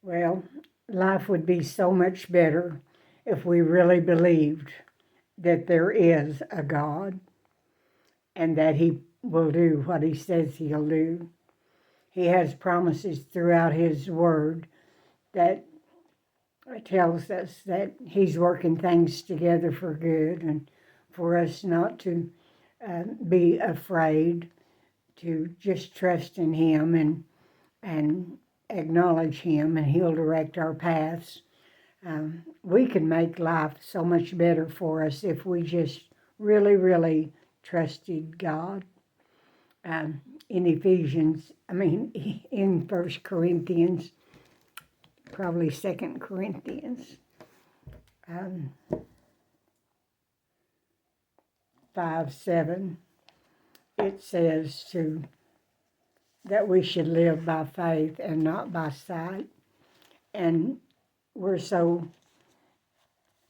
Well, life would be so much better if we really believed that there is a God and that He will do what He says He'll do. He has promises throughout His Word that tells us that He's working things together for good and for us not to be afraid, to just trust in Him and acknowledge Him, and He'll direct our paths. We can make life so much better for us if we just really, really trusted God. In in First Corinthians, probably Second Corinthians, um, 5:7, it says that we should live by faith and not by sight. And we're so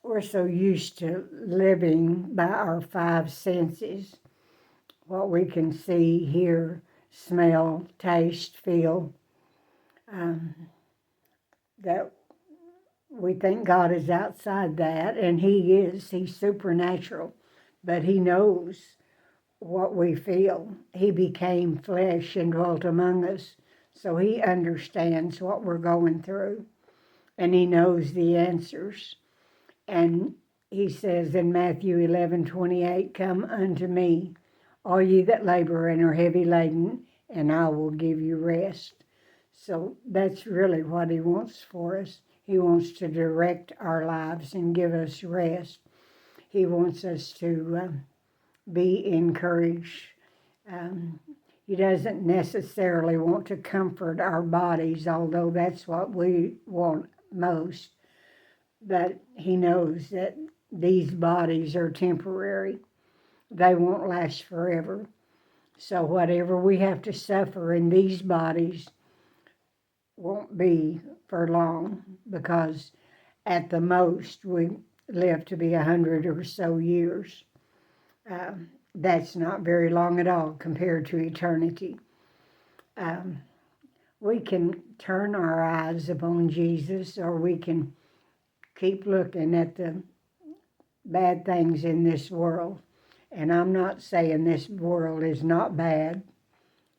used to living by our five senses, what we can see, hear, smell, taste, feel, that we think God is outside that, and He is. He's supernatural, but He knows what we feel. He became flesh and dwelt among us, so He understands what we're going through, and He knows the answers. And He says in Matthew 11:28, "Come unto me, all ye that labor and are heavy laden, and I will give you rest." So that's really what He wants for us. He wants to direct our lives and give us rest. He wants us to be encouraged. He doesn't necessarily want to comfort our bodies, although that's what we want most. But He knows that these bodies are temporary. They won't last forever. So whatever we have to suffer in these bodies won't be for long, because at the most we live to be 100 or so years. That's not very long at all compared to eternity. We can turn our eyes upon Jesus, or we can keep looking at the bad things in this world. And I'm not saying this world is not bad,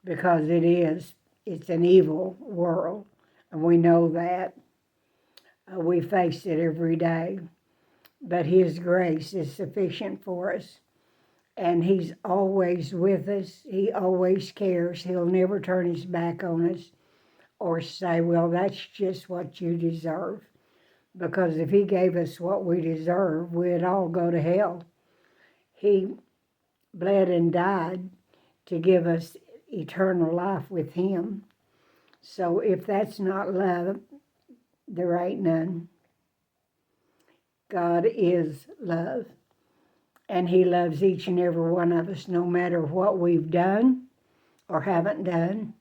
because it is. It's an evil world, and we know that. We face it every day. But His grace is sufficient for us, and He's always with us. He always cares. He'll never turn His back on us or say, well, that's just what you deserve. Because if He gave us what we deserve, we'd all go to hell. He bled and died to give us eternal life with Him. So if that's not love, there ain't none. God is love, and He loves each and every one of us, no matter what we've done or haven't done,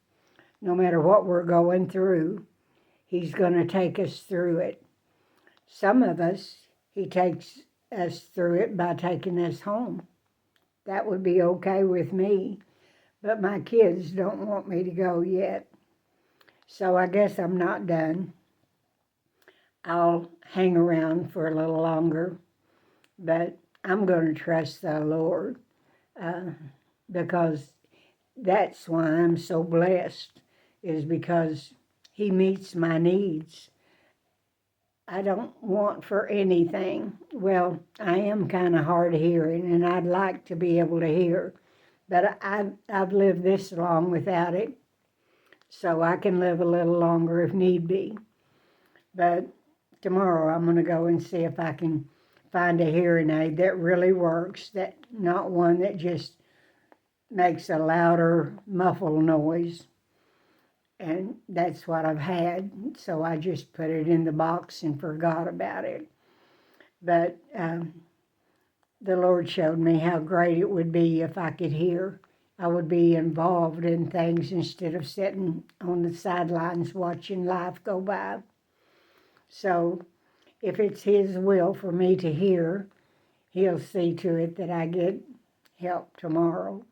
no matter what we're going through. He's going to take us through it. Some of us, He takes us through it by taking us home. That would be okay with me, but my kids don't want me to go yet. So I guess I'm not done. I'll hang around for a little longer, but I'm going to trust the Lord, because that's why I'm so blessed, is because He meets my needs. I don't want for anything. Well, I am kind of hard of hearing, and I'd like to be able to hear, but I've lived this long without it, so I can live a little longer if need be. But tomorrow I'm going to go and see if I can find a hearing aid that really works, that not one that just makes a louder muffled noise. And that's what I've had, so I just put it in the box and forgot about it. But the Lord showed me how great it would be if I could hear. I would be involved in things instead of sitting on the sidelines watching life go by. So if it's His will for me to hear, He'll see to it that I get help tomorrow.